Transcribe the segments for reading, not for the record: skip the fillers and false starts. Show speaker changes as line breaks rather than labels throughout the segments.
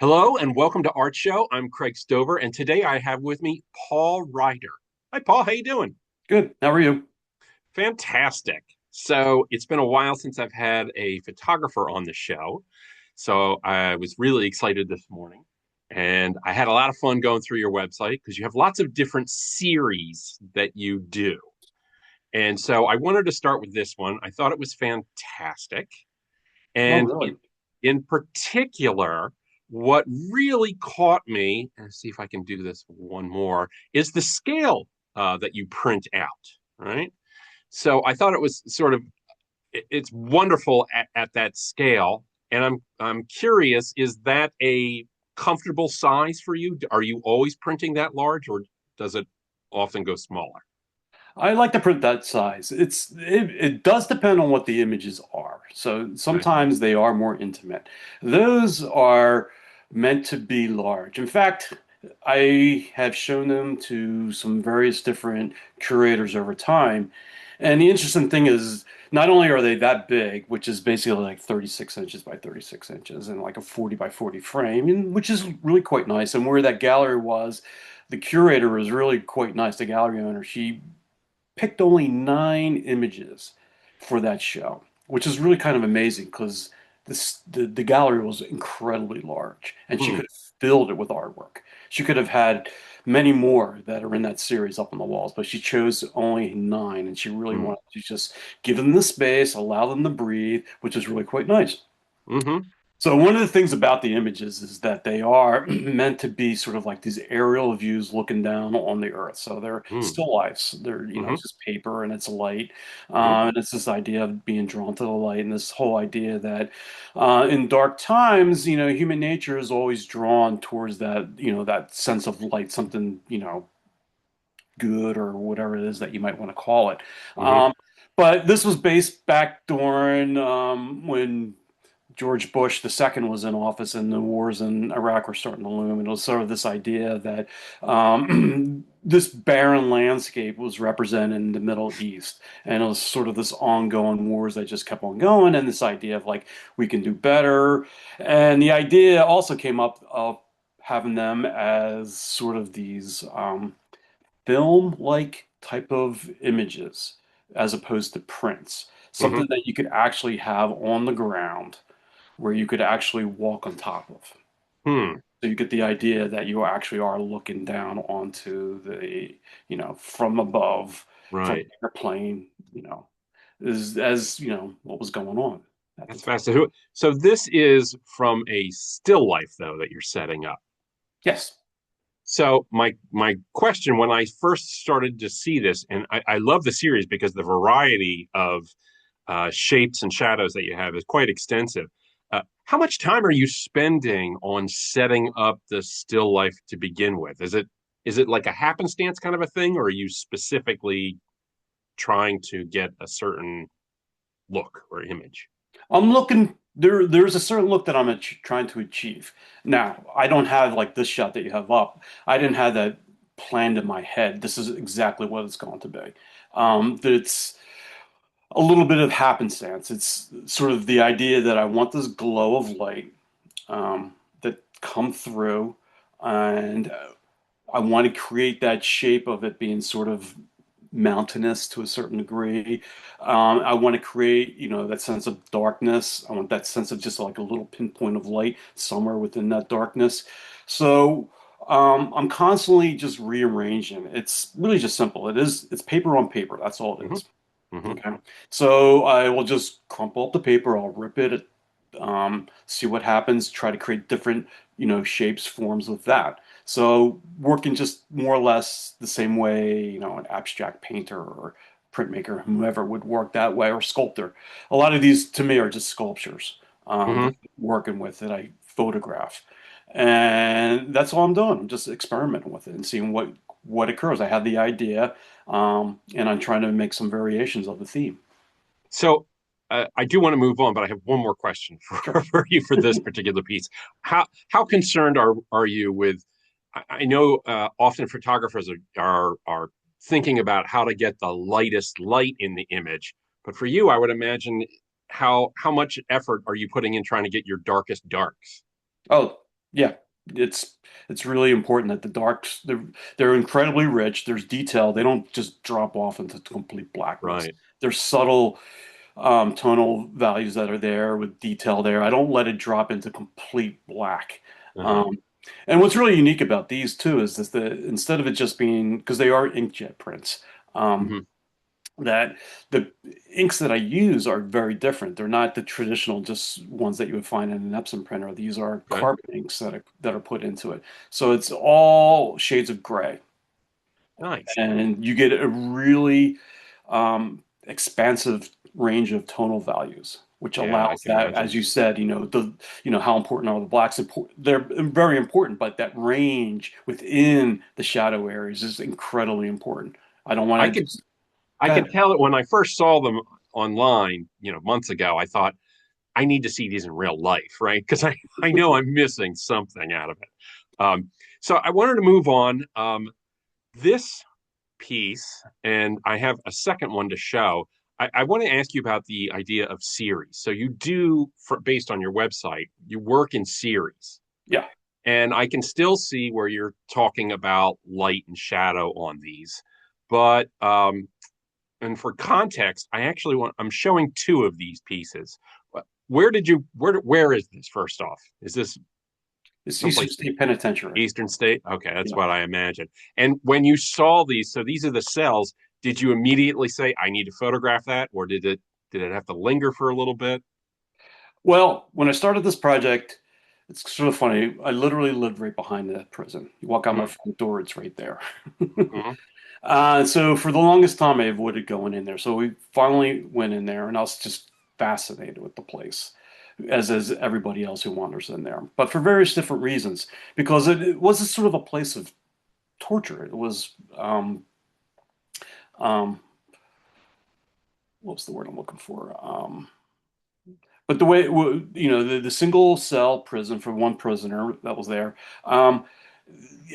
Hello and welcome to ArtShow. I'm Craig Stover, and today I have with me Paul Ryder. Hi, Paul. How you doing?
Good. How are you?
Fantastic. So it's been a while since I've had a photographer on the show, so I was really excited this morning, and I had a lot of fun going through your website because you have lots of different series that you do. And so I wanted to start with this one. I thought it was fantastic.
Oh,
And
really?
in particular, what really caught me, and see if I can do this one more, is the scale that you print out, right? So I thought it was it's wonderful at that scale. And I'm curious, is that a comfortable size for you? Are you always printing that large, or does it often go smaller?
I like to print that size. It does depend on what the images are. So
Right.
sometimes they are more intimate. Those are meant to be large. In fact, I have shown them to some various different curators over time. And the interesting thing is, not only are they that big, which is basically like 36 inches by 36 inches and like a 40 by 40 frame, and which is really quite nice. And where that gallery was, the curator was really quite nice, the gallery owner. She picked only 9 images for that show, which is really kind of amazing because the gallery was incredibly large and she
Hmm.
could have filled it with artwork. She could have had many more that are in that series up on the walls, but she chose only 9 and she really
Hmm.
wanted to just give them the space, allow them to breathe, which is really quite nice.
Hmm.
So one of the things about the images is that they are meant to be sort of like these aerial views looking down on the earth. So they're
Hmm.
still lifes. They're,
Hmm.
it's just paper and it's light.
Hmm.
And it's this idea of being drawn to the light and this whole idea that in dark times, human nature is always drawn towards that, that sense of light, something, good or whatever it is that you might want to call it.
Hmm.
Um, but this was based back during when George Bush II was in office and the wars in Iraq were starting to loom. And it was sort of this idea that this barren landscape was represented in the Middle East. And it was sort of this ongoing wars that just kept on going. And this idea of like, we can do better. And the idea also came up of having them as sort of these film-like type of images as opposed to prints.
Hmm.
Something that you could actually have on the ground where you could actually walk on top of.
Hmm.
So you get the idea that you actually are looking down onto from above, from
Right.
an airplane, as what was going on at the
That's
time.
fascinating. So this is from a still life though that you're setting up.
Yes.
So my question when I first started to see this, and I love the series because the variety of shapes and shadows that you have is quite extensive. How much time are you spending on setting up the still life to begin with? Is it like a happenstance kind of a thing, or are you specifically trying to get a certain look or image?
I'm looking there's a certain look that I'm trying to achieve. Now, I don't have like this shot that you have up. I didn't have that planned in my head. This is exactly what it's going to be. It's a little bit of happenstance. It's sort of the idea that I want this glow of light that come through, and I want to create that shape of it being sort of mountainous to a certain degree. I want to create, that sense of darkness. I want that sense of just like a little pinpoint of light somewhere within that darkness. So I'm constantly just rearranging. It's really just simple. It's paper on paper. That's all it
Hmm.
is.
Hmm.
Okay. So I will just crumple up the paper. I'll rip it, see what happens, try to create different, shapes, forms with that. So working just more or less the same way, an abstract painter or printmaker, whoever would work that way, or sculptor. A lot of these to me are just sculptures that
Hmm.
I'm working with that I photograph. And that's all I'm doing. I'm just experimenting with it and seeing what occurs. I have the idea, and I'm trying to make some variations of the theme.
So I do want to move on, but I have one more question
Sure.
for you for this particular piece. How concerned are you with? I know often photographers are thinking about how to get the lightest light in the image, but for you, I would imagine how much effort are you putting in trying to get your darkest darks?
Oh, Yeah, it's it's really important that the darks they're incredibly rich. There's detail. They don't just drop off into complete blackness.
Right.
There's subtle tonal values that are there with detail there. I don't let it drop into complete black.
Uh-huh.
Um, and what's really unique about these too is that instead of it just being because they are inkjet prints. Um,
Hmm.
that the inks that I use are very different. They're not the traditional just ones that you would find in an Epson printer. These are
Okay.
carbon inks that are put into it. So it's all shades of gray,
Nice.
and you get a really expansive range of tonal values, which
Yeah, I
allows
can
that,
imagine.
as you said, how important are the blacks? They're very important, but that range within the shadow areas is incredibly important. I don't
I
want to
could
just
I
go
could
ahead.
tell it when I first saw them online, months ago. I thought I need to see these in real life, right? Because I know I'm missing something out of it. So I wanted to move on. This piece, and I have a second one to show. I want to ask you about the idea of series. So you do, based on your website, you work in series,
Yeah.
and I can still see where you're talking about light and shadow on these. But and for context, I'm showing two of these pieces. Where is this first off? Is this
It's Eastern
someplace
State Penitentiary.
Eastern State? Okay, that's
Yeah.
what I imagine. And when you saw these, so these are the cells, did you immediately say, I need to photograph that? Or did it have to linger for a little bit?
Well, when I started this project, it's sort of funny. I literally lived right behind the prison. You walk out my
Hmm.
front door, it's right there.
Hmm.
So for the longest time, I avoided going in there. So we finally went in there, and I was just fascinated with the place, as is everybody else who wanders in there. But for various different reasons, because it was a sort of a place of torture. It was um, what's the word I'm looking for? But the way the single cell prison for one prisoner that was there, um,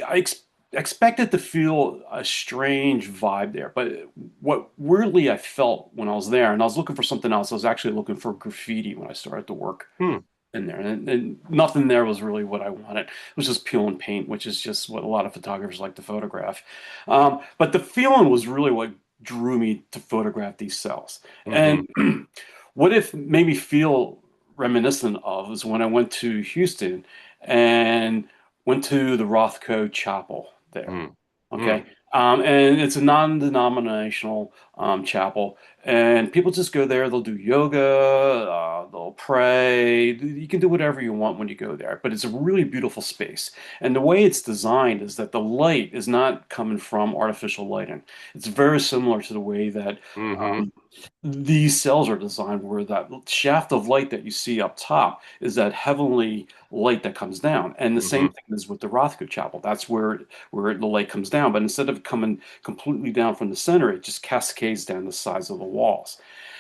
I expected to feel a strange vibe there. But what weirdly I felt when I was there, and I was looking for something else, I was actually looking for graffiti when I started to work
Hmm.
in there, and nothing there was really what I wanted. It was just peel and paint, which is just what a lot of photographers like to photograph. But the feeling was really what drew me to photograph these cells.
Hmm.
And what it made me feel reminiscent of is when I went to Houston and went to the Rothko Chapel there.
Hmm. Hmm.
Okay. And it's a non-denominational chapel, and people just go there. They'll do yoga, they'll pray. You can do whatever you want when you go there, but it's a really beautiful space. And the way it's designed is that the light is not coming from artificial lighting. It's very similar to the way that
Hmm.
these cells are designed, where that shaft of light that you see up top is that heavenly light that comes down. And the same
Hmm.
thing is with the Rothko Chapel. That's where the light comes down. But instead of coming completely down from the center, it just cascades down the sides of the walls.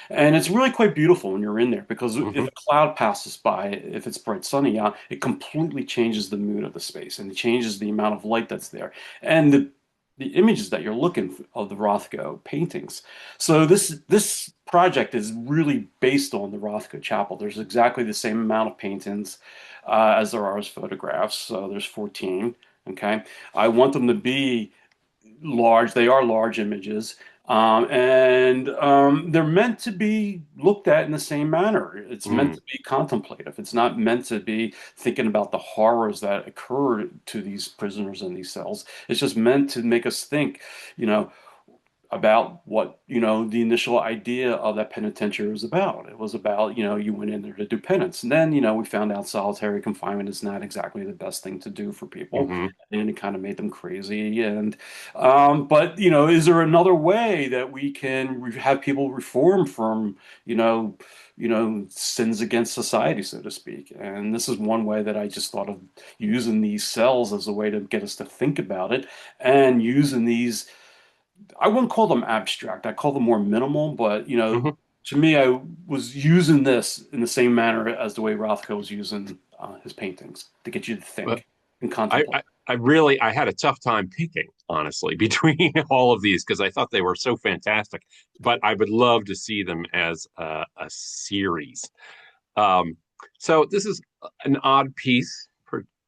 And it's really quite beautiful when you're in there, because if
Hmm.
a cloud passes by, if it's bright sunny out, it completely changes the mood of the space, and it changes the amount of light that's there. And the images that you're looking of the Rothko paintings. So this project is really based on the Rothko Chapel. There's exactly the same amount of paintings as there are as photographs. So there's 14. Okay, I want them to be large. They are large images, and they're meant to be looked at in the same manner. It's meant
Hmm.
to be contemplative. It's not meant to be thinking about the horrors that occur to these prisoners in these cells. It's just meant to make us think, you know, about what, the initial idea of that penitentiary was about. It was about, you went in there to do penance. And then, we found out solitary confinement is not exactly the best thing to do for people.
Hmm.
And it kind of made them crazy. And, but, is there another way that we can have people reform from, sins against society, so to speak? And this is one way that I just thought of using these cells as a way to get us to think about it, and using these. I wouldn't call them abstract. I call them more minimal, but
Hmm.
to me, I was using this in the same manner as the way Rothko was using his paintings to get you to
But
think and
I,
contemplate.
I I really I had a tough time picking, honestly, between all of these because I thought they were so fantastic. But I would love to see them as a series. Um, so this is an odd piece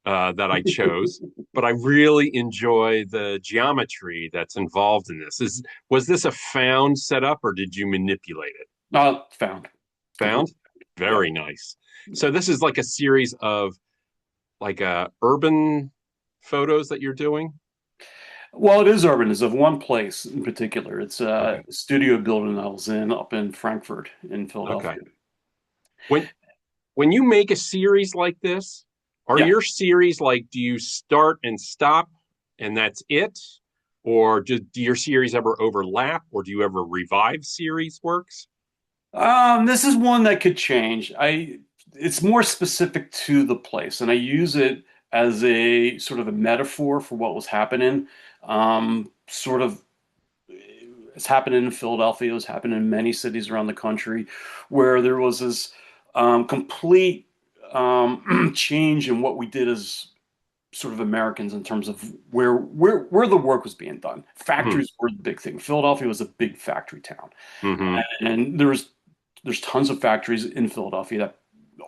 that I chose, but I really enjoy the geometry that's involved in this. Was this a found setup or did you manipulate it?
Found.
Found?
Completely. Yeah.
Very nice. So this is like a series of like urban photos that you're doing?
Well, it is urban. It's of one place in particular. It's a
Okay.
studio building I was in up in Frankfurt in
Okay.
Philadelphia.
When when you make a series like this, are
Yeah.
your series like do you start and stop and that's it? Or do your series ever overlap or do you ever revive series works?
This is one that could change. It's more specific to the place, and I use it as a sort of a metaphor for what was happening. Sort of, it's happening in Philadelphia. It was happening in many cities around the country, where there was this complete change in what we did as sort of Americans in terms of where the work was being done.
Hmm.
Factories were the big thing. Philadelphia was a big factory town,
Hmm.
and there's tons of factories in Philadelphia that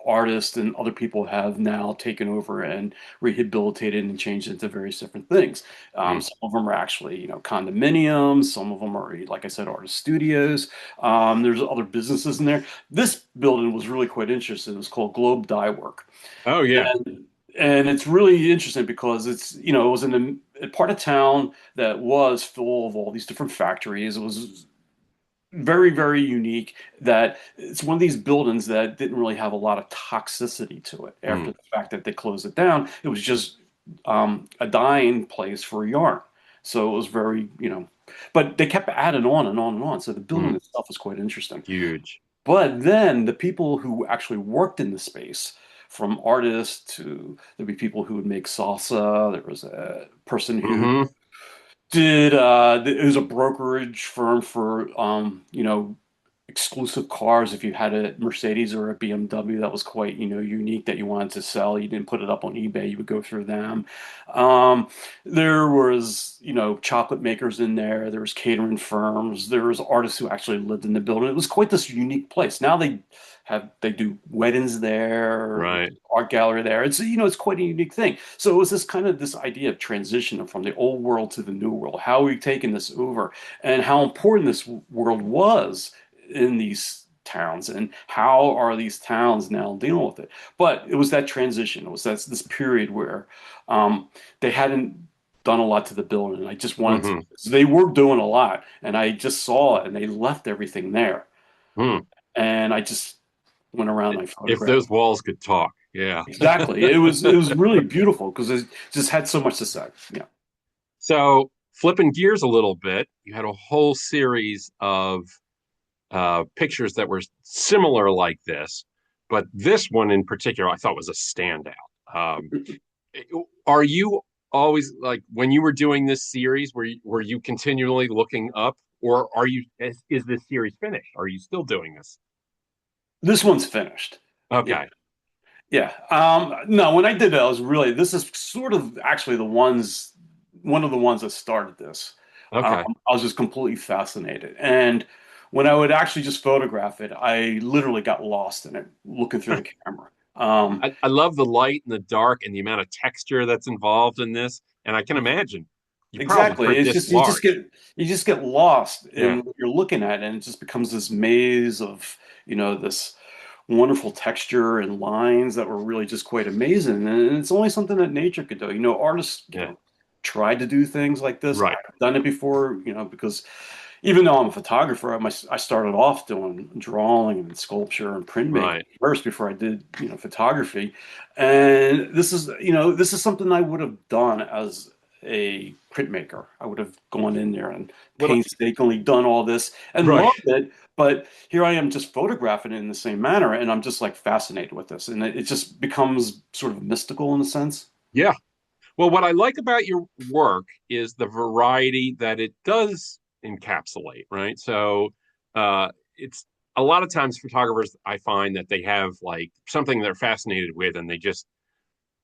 artists and other people have now taken over and rehabilitated and changed into various different things.
Hmm.
Some of them are actually, condominiums. Some of them are, like I said, artist studios. There's other businesses in there. This building was really quite interesting. It was called Globe Dye Work,
Oh yeah.
and and it's really interesting because it was in a part of town that was full of all these different factories. It was very, very unique that it's one of these buildings that didn't really have a lot of toxicity to it
Hmm.
after the fact that they closed it down. It was just a dyeing place for yarn. So it was very, but they kept adding on and on and on. So the
Hmm.
building itself is quite interesting.
Huge.
But then the people who actually worked in the space, from artists to there'd be people who would make salsa. There was a person who
Hmm.
did it was a brokerage firm for exclusive cars. If you had a Mercedes or a BMW that was quite, unique that you wanted to sell, you didn't put it up on eBay, you would go through them. Um, there was, chocolate makers in there. There was catering firms. There was artists who actually lived in the building. It was quite this unique place. Now they do weddings there. There's
Right.
an art gallery there. It's quite a unique thing. So it was this idea of transition from the old world to the new world. How are we taking this over, and how important this world was in these towns, and how are these towns now dealing with it. But it was that transition. It was this period where they hadn't done a lot to the building, and I just wanted to.
Hmm.
They were doing a lot, and I just saw it, and they left everything there,
Hmm.
and I just went around and I
If
photographed.
those walls could talk, yeah.
Exactly. It was really beautiful because it just had so much to say. Yeah.
So flipping gears a little bit, you had a whole series of pictures that were similar like this, but this one in particular I thought was a standout. Um, are you always like when you were doing this series, were you continually looking up, or is this series finished? Are you still doing this?
This one's finished. Yeah.
Okay.
Yeah. No, when I did it, this is sort of actually one of the ones that started this.
Okay.
I was just completely fascinated. And when I would actually just photograph it, I literally got lost in it, looking through the camera.
I love the light and the dark and the amount of texture that's involved in this. And I can imagine you probably
Exactly.
were
It's
this
just
large.
you just get lost
Yeah.
in what you're looking at, and it just becomes this maze of, this wonderful texture and lines that were really just quite amazing. And it's only something that nature could do. Artists,
Yeah.
tried to do things like this.
Right.
I've done it before, because even though I'm a photographer, I started off doing drawing and sculpture and printmaking
Right.
first before I did, photography. And this is something I would have done as a printmaker. I would have gone in there and
What
painstakingly done all this and
right.
loved it. But here I am just photographing it in the same manner, and I'm just like fascinated with this. And it just becomes sort of mystical in a sense.
Yeah. Well, what I like about your work is the variety that it does encapsulate, right? So it's a lot of times photographers, I find that they have like something they're fascinated with and they just,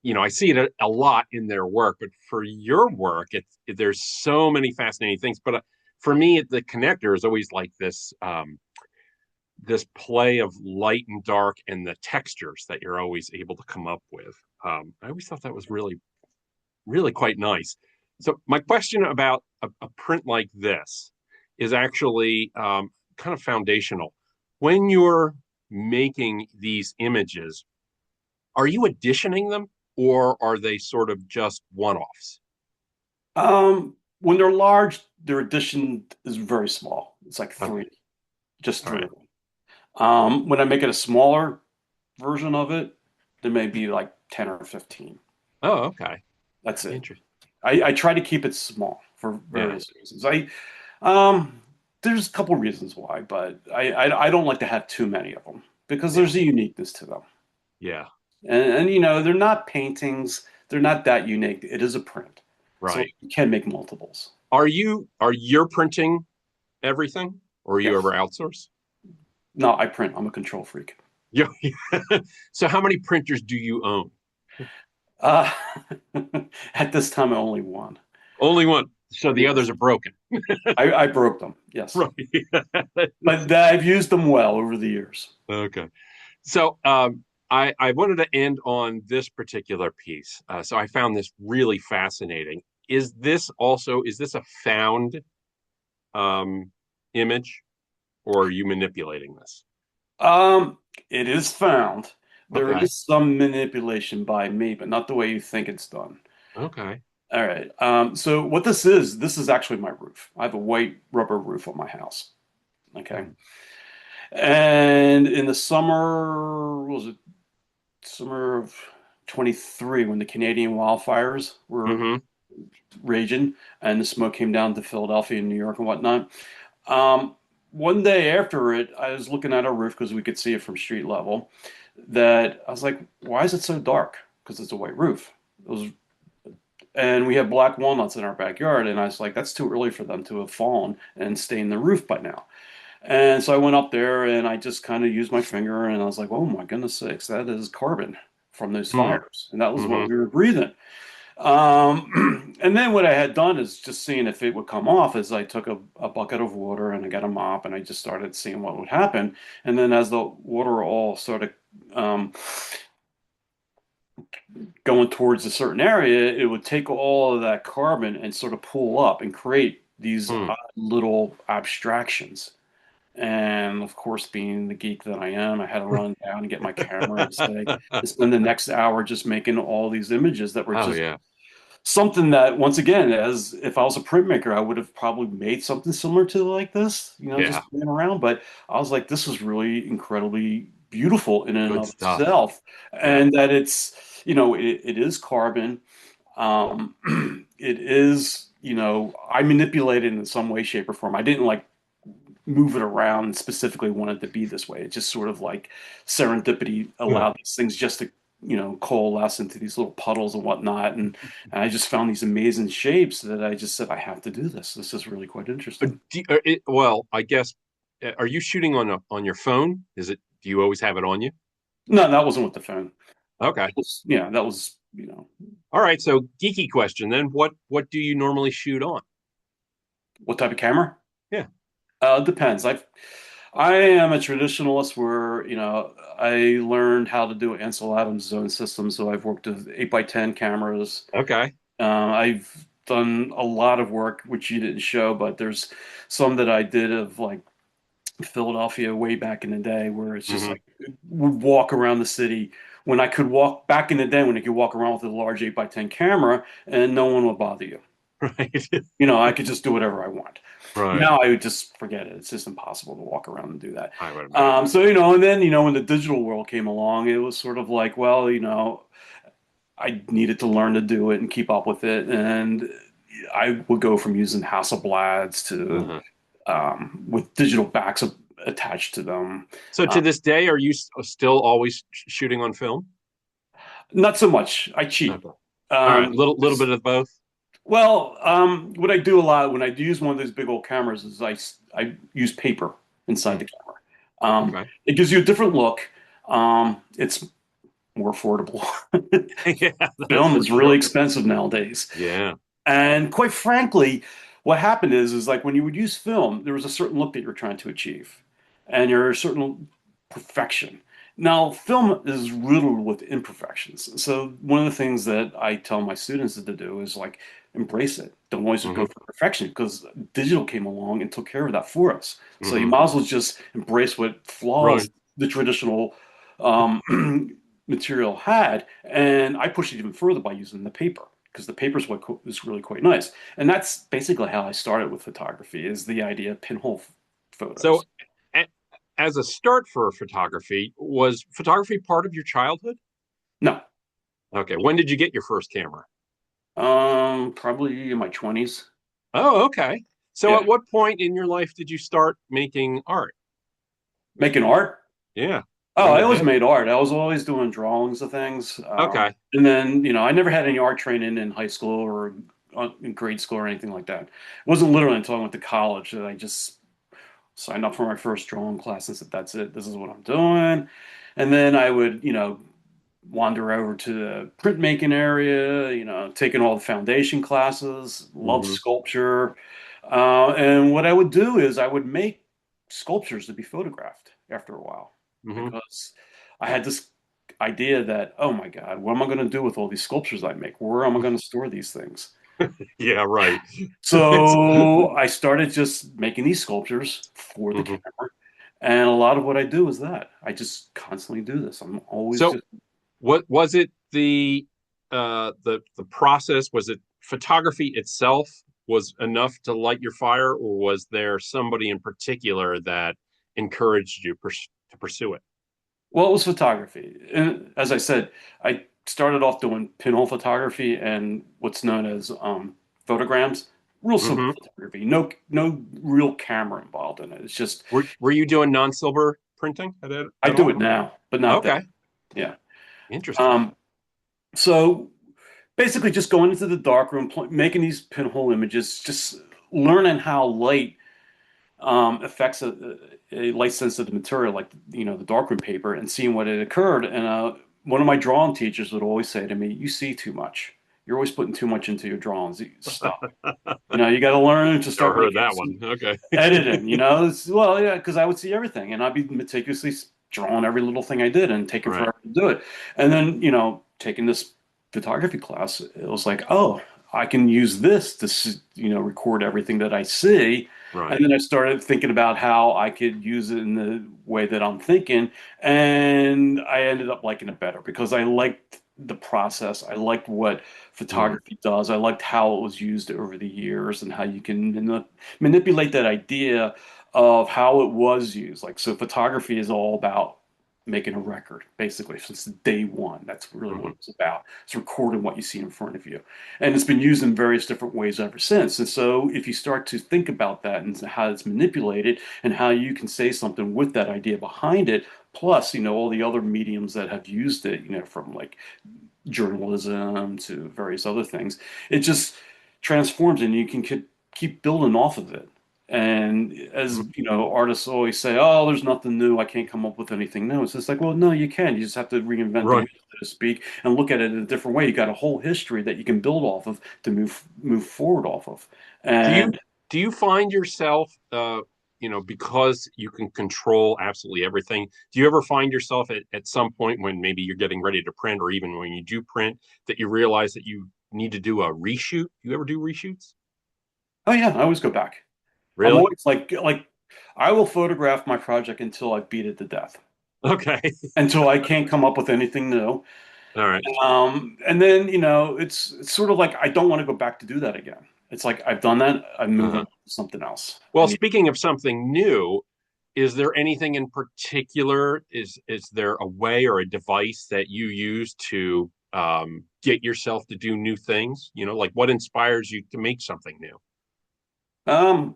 I see it a lot in their work, but for your work, there's so many fascinating things. But for me, the connector is always like this play of light and dark and the textures that you're always able to come up with. I always thought that was really quite nice. So my question about a print like this is actually kind of foundational. When you're making these images, are you editioning them or are they sort of just one-offs?
When they're large, their edition is very small. It's like
Okay.
three, just
All
three
right.
of them. When I make it a smaller version of it, there may be like 10 or 15.
Oh, okay.
That's it.
Interesting.
I try to keep it small for
Yeah.
various reasons. Um, there's a couple reasons why, but I don't like to have too many of them because
Yeah.
there's a uniqueness to them.
Yeah.
And they're not paintings. They're not that unique. It is a print. So
Right.
you can make multiples.
Are you printing everything or are you ever
Yes.
outsource?
No, I print. I'm a control freak.
Yeah. So how many printers do you own?
Uh, at this time, I only one.
Only one. So the others
Yes.
are broken.
I broke them. Yes.
Right.
But I've used them well over the years.
Okay. So I wanted to end on this particular piece. So I found this really fascinating. Is this a found um, image or are you manipulating this?
Um, it is found. There
Okay.
is some manipulation by me, but not the way you think it's done.
Okay.
All right. So what this is actually my roof. I have a white rubber roof on my house. Okay.
Hmm.
And in the summer, what was it summer of 23 when the Canadian wildfires were
Mm-hmm.
raging and the smoke came down to Philadelphia and New York and whatnot. Um, one day after it, I was looking at our roof because we could see it from street level. That I was like, why is it so dark? Because it's a white roof. It was, and we have black walnuts in our backyard, and I was like, that's too early for them to have fallen and stained the roof by now. And so I went up there and I just kind of used my finger and I was like, oh my goodness sakes, that is carbon from those
Hmm.
fires. And that was what
Mm-hmm.
we were breathing. And then what I had done is just seeing if it would come off as I took a bucket of water and I got a mop and I just started seeing what would happen. And then as the water all started um, going towards a certain area, it would take all of that carbon and sort of pull up and create these
Hmm.
little abstractions. And of course, being the geek that I am, I had to run down and get my camera and spend the next hour just making all these images that were
Oh
just
yeah.
something that, once again, as if I was a printmaker, I would have probably made something similar to like this,
Yeah.
just playing around. But I was like, this is really incredibly beautiful in and
Good
of
stuff.
itself,
Yeah.
and that it is carbon. Um, it is, I manipulated it in some way, shape, or form. I didn't like move it around and specifically wanted to be this way. It just sort of like serendipity
Yeah.
allowed these things just to, coalesce into these little puddles and whatnot. And I just found these amazing shapes that I just said, I have to do this. This is really quite interesting.
Well, I guess are you shooting on your phone? Do you always have it on you?
No, that wasn't with the phone.
Okay.
Yeah, that was,
All right. So geeky question then. What do you normally shoot on?
what type of camera?
Yeah.
Depends. I am a traditionalist where, I learned how to do Ansel Adams zone system. So I've worked with 8x10 cameras.
Okay.
I've done a lot of work, which you didn't show, but there's some that I did of like Philadelphia way back in the day where it's just
Hmm.
like would walk around the city when I could walk back in the day when I could walk around with a large 8x10 camera and no one would bother you.
Right.
I could just do whatever I want.
Right.
Now I would just forget it. It's just impossible to walk around and do that.
I would imagine.
And then, when the digital world came along, it was sort of like, well, I needed to learn to do it and keep up with it. And I would go from using Hasselblads to
Uh-huh.
with digital backs attached to them.
So
Uh,
to this day, are you still always shooting on film?
Not so much. I cheat.
Okay. All right. Little bit
Because
of both.
Well, what I do a lot when I do use one of those big old cameras is I use paper inside
Hmm.
the camera.
Okay.
It gives you a different look. It's more affordable.
Yeah, that's
Film
for
is really
sure.
expensive nowadays.
Yeah.
And quite frankly, what happened is like when you would use film, there was a certain look that you're trying to achieve, and you're a certain perfection. Now, film is riddled with imperfections. So one of the things that I tell my students to do is like embrace it. Don't always just go
Hmm.
for perfection because digital came along and took care of that for us. So you
Hmm.
might as well just embrace what flaws
Right.
the traditional um, material had. And I pushed it even further by using the paper because the paper is what is really quite nice. And that's basically how I started with photography is the idea of pinhole
So,
photos.
a- as a start for photography, was photography part of your childhood?
No,
Okay. When did you get your first camera?
probably in my 20s.
Oh, okay. So,
Yeah.
at what point in your life did you start making art?
Making art?
Yeah.
Oh,
When
I
did
always
that?
made art. I was always doing drawings of things.
Okay.
And then, I never had any art training in high school or in grade school or anything like that. It wasn't literally until I went to college that I just signed up for my first drawing class and said, that's it. This is what I'm doing. And then I would, wander over to the printmaking area, taking all the foundation classes, love
Hmm.
sculpture. And what I would do is I would make sculptures to be photographed after a while
Hmm.
because I had this idea that, oh my God, what am I going to do with all these sculptures I make? Where am I going to store these things?
Yeah, right.
So I started just making these sculptures for the
Hmm.
camera. And a lot of what I do is that I just constantly do this. I'm always
So,
just
what was it the process? Was it photography itself was enough to light your fire, or was there somebody in particular that encouraged you to pursue it?
Well, it was photography. And as I said, I started off doing pinhole photography and what's known as photograms. Real simple
Hmm.
photography. No real camera involved in it. It's just
Were you doing non-silver printing
I
at
do
all?
it now, but not then.
Okay,
Yeah.
interesting.
Um, so basically just going into the darkroom, making these pinhole images, just learning how light affects a light sensitive material like the darkroom paper and seeing what had occurred. And one of my drawing teachers would always say to me, "You see too much. You're always putting too much into your drawings. Stop. You got to learn to
Never
start
heard
making
that one.
some
Okay.
editing. Well, yeah, because I would see everything and I'd be meticulously drawing every little thing I did and taking
Right.
forever to do it. And then taking this photography class, it was like, oh, I can use this to record everything that I see. And
Right.
then I started thinking about how I could use it in the way that I'm thinking, and I ended up liking it better because I liked the process. I liked what
Hmm.
photography does. I liked how it was used over the years and how you can manipulate that idea of how it was used. Like, so photography is all about making a record, basically, since day one. That's really what
Hmm.
it's about. It's recording what you see in front of you. And it's been used in various different ways ever since. And so if you start to think about that and how it's manipulated and how you can say something with that idea behind it, plus, all the other mediums that have used it, from like journalism to various other things. It just transforms and you can keep building off of it. And as artists always say, "Oh, there's nothing new. I can't come up with anything new." It's just like, well, no, you can. You just have to reinvent the wheel,
Right.
so to speak, and look at it in a different way. You got a whole history that you can build off of to move forward off of.
Do you
And
do you find yourself, because you can control absolutely everything, do you ever find yourself at some point when maybe you're getting ready to print, or even when you do print, that you realize that you need to do a reshoot? Do you ever do reshoots?
oh yeah, I always go back. I'm
Really?
always like I will photograph my project until I beat it to death,
Okay.
until I can't come up with anything new.
All right.
And then, it's sort of like I don't want to go back to do that again. It's like I've done that, I'm moving
Uh-huh.
on to something else. I
Well,
need
speaking of something new, is there anything in particular? Is there a way or a device that you use to get yourself to do new things? Like what inspires you to make something new?
um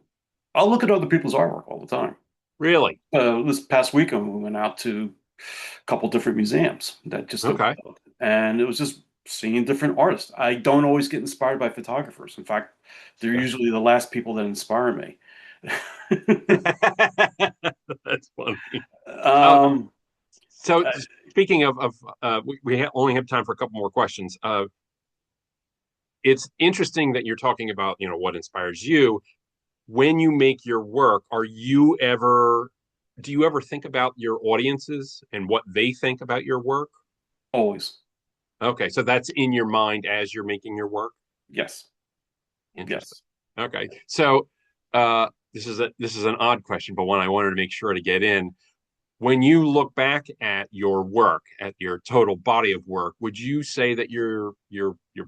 I'll look at other people's artwork all the time.
Really?
This past weekend we went out to a couple different museums that just
Okay.
opened up, and it was just seeing different artists. I don't always get inspired by photographers. In fact, they're usually the last people that inspire me.
That's funny. Uh,
um
so speaking of only have time for a couple more questions. It's interesting that you're talking about, what inspires you when you make your work. Are you ever do you ever think about your audiences and what they think about your work?
Always.
Okay, so that's in your mind as you're making your work.
Yes.
Interesting.
Yes.
Okay, so this is an odd question, but one I wanted to make sure to get in. When you look back at your work, at your total body of work, would you say that your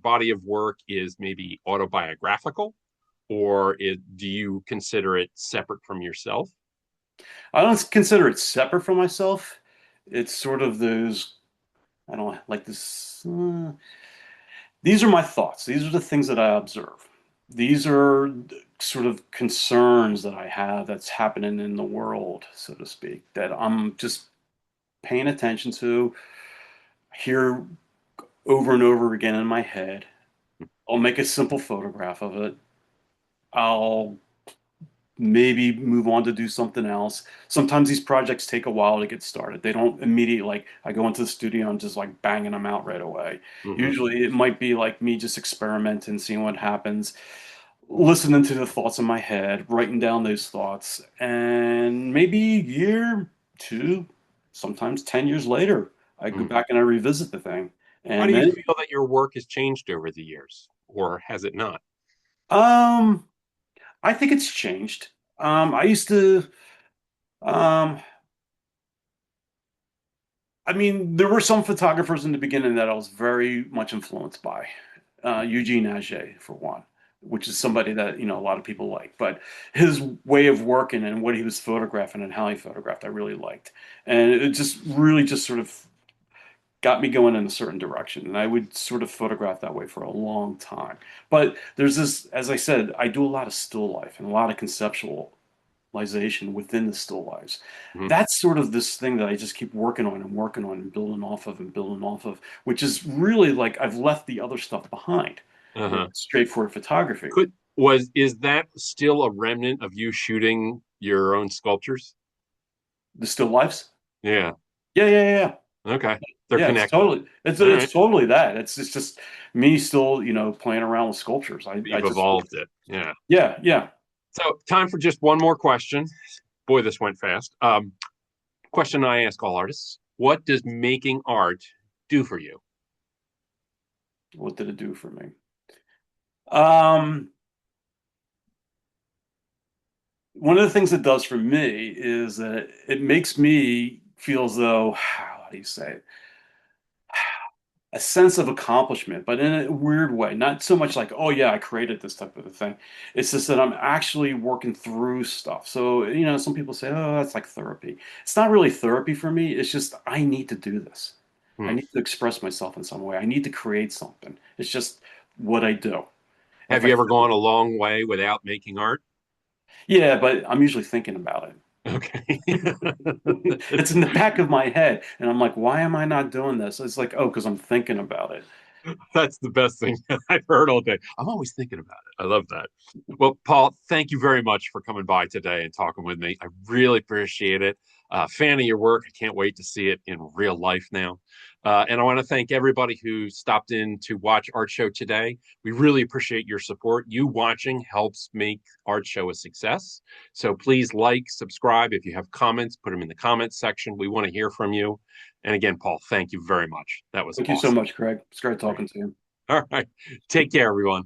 body of work is maybe autobiographical, or do you consider it separate from yourself?
I don't consider it separate from myself. It's sort of those, I don't like this. These are my thoughts. These are the things that I observe. These are sort of concerns that I have that's happening in the world, so to speak, that I'm just paying attention to, hear over and over again in my head. I'll make a simple photograph of it. I'll maybe move on to do something else. Sometimes these projects take a while to get started. They don't immediately, like I go into the studio and just like banging them out right away.
Mm-hmm.
Usually it might be like me just experimenting, seeing what happens, listening to the thoughts in my head, writing down those thoughts, and maybe a year, two, sometimes 10 years later, I go
Mm-hmm.
back and I revisit the thing.
How do
And
you
then,
feel that your work has changed over the years, or has it not?
um, I think it's changed. I used to, um, I mean, there were some photographers in the beginning that I was very much influenced by. Eugene Auger, for one, which is somebody that, a lot of people like. But his way of working and what he was photographing and how he photographed, I really liked. And it just really just sort of got me going in a certain direction. And I would sort of photograph that way for a long time. But there's this, as I said, I do a lot of still life and a lot of conceptualization within the still lives.
Mm-hmm.
That's sort of this thing that I just keep working on and working on and building off of and building off of, which is really like I've left the other stuff behind,
Uh-huh.
straightforward photography.
Could was Is that still a remnant of you shooting your own sculptures?
The still lifes?
Yeah.
Yeah, yeah, yeah, yeah.
Okay. They're
Yeah, it's
connected.
totally it's
All
it's
right.
totally that. It's just me still, playing around with sculptures. I
You've
just
evolved it. Yeah.
yeah, yeah.
So, time for just one more question. Boy, this went fast. Question I ask all artists: what does making art do for you?
What did it do for me? Um, One of the things it does for me is that it makes me feel as though, how do you say it? A sense of accomplishment, but in a weird way. Not so much like, oh yeah, I created this type of a thing. It's just that I'm actually working through stuff. So, some people say, oh, that's like therapy. It's not really therapy for me. It's just I need to do this. I
Hmm.
need to express myself in some way. I need to create something. It's just what I do.
Have
If
you
I,
ever gone a long way without making art?
yeah, but I'm usually thinking about it.
Okay.
It's in the back of my head, and I'm like, why am I not doing this? It's like, oh, because I'm thinking about it.
That's the best thing I've heard all day. I'm always thinking about it. I love that. Well, Paul, thank you very much for coming by today and talking with me. I really appreciate it. Fan of your work. I can't wait to see it in real life now. And I want to thank everybody who stopped in to watch Art Show today. We really appreciate your support. You watching helps make Art Show a success. So please like, subscribe. If you have comments, put them in the comments section. We want to hear from you. And again, Paul, thank you very much. That was
Thank you so
awesome.
much, Craig. It's great talking to you.
All right. Take care, everyone.